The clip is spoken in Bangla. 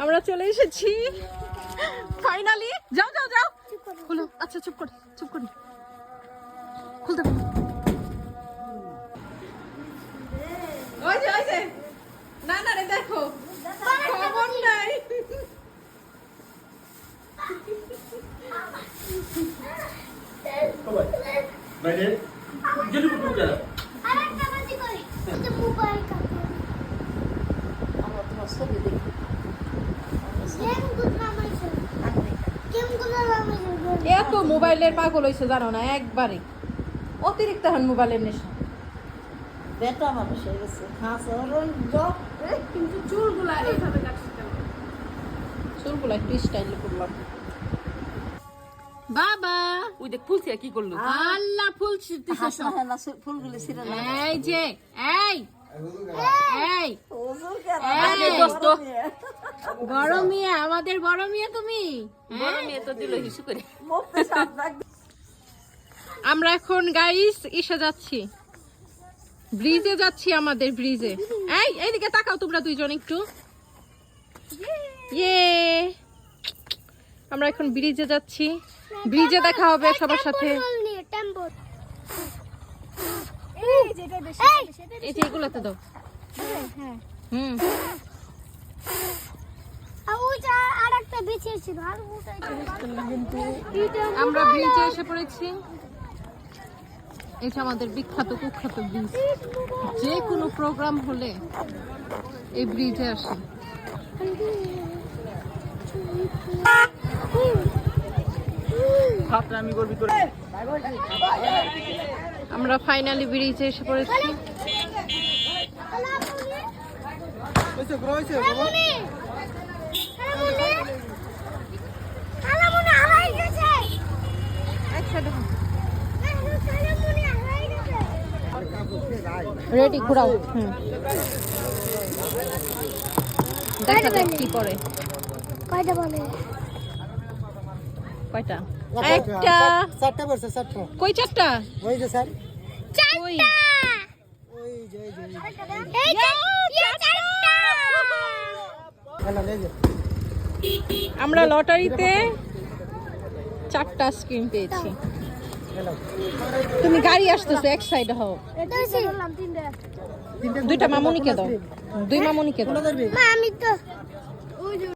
আমরা চলে এসেছি ফাইনালি। যাও যাও যাও, খুলো। আচ্ছা চুপ কর, চুপ কর, খুলতে পারো। ওই যে ওই যে, না না রে, দেখো খবর নাই। বাইরে যদি পুরো গেল আরেকটা বাজি কই এটা মোবাইল কাছে আমরা তোমার ছবি দেখি। গেম গুড নামাইছে গেম গুড নামাইছে এত মোবাইলের পাগল হইছে জানো না, একবারে অতিরিক্ত হন মোবাইলের নেশা। বেটা মানুষ হয়ে গেছে। হাসরন জব কিন্তু চুলগুলা এইভাবে কাটছে কেন? চুলগুলা একটু স্টাইল করলাম। বাবা ওই দেখ ফুলছে কি করলো? আল্লাহ ফুল ছিটতেছে হাসা সব। হেলা ফুলগুলি ছিঁড়ে না। এই যে এই এই ওজোর কেন? এই, দোস্ত বড় মিয়া, আমাদের বড় মিয়া তুমি। বড় মেয়ে তো দিল হিসু করে। মুখতে সাপ দাগ। আমরা এখন গাইস ইসে যাচ্ছি, ব্রিজে যাচ্ছি, আমাদের ব্রিজে। এই এইদিকে তাকাও তোমরা দুইজন একটু। ইয়ে, আমরা এখন ব্রিজে যাচ্ছি, ব্রিজে দেখা হবে সবার সাথে। টেম্পো এই যেটা বেশি এই যে এগুলাতে দাও। হ্যাঁ হুম, আর ওইটা আরেকটা বেঁচে ছিল আর ওটা আমরা ব্রিজে এসে পড়েছি। এটা আমাদের বিখ্যাত কুখ্যাত ব্রিজ। যে কোনো প্রোগ্রাম হলে এই ব্রিজে আসে। ফাতরামি করবি তোরে আমরা ফাইনালি ব্রিজে এসে পড়েছি। কইছে ব্রো হইছে খালামুনি খালামুনি হারাই গেছে একসাথে খালামুনি হারাই গেছে রেডি, ঘোরাও। হুম, দেখা যাক কি করে। কয়টা বলে কয়টা? একটা। চারটা বলছে চারটা কই চারটা? ওই যে স্যার কই? ওই যে এই যে চারটা হ্যালো এই যে আমরা লটারিতে 4টা স্ক্রিন পেয়েছি। হ্যালো তুমি গাড়ি আসতেছো, এক সাইড হও। এটা হইছে বললাম তিনটা 2টা মামুনিকে দাও, 2 মামুনিকে দাও। মা আমি তো ওই যে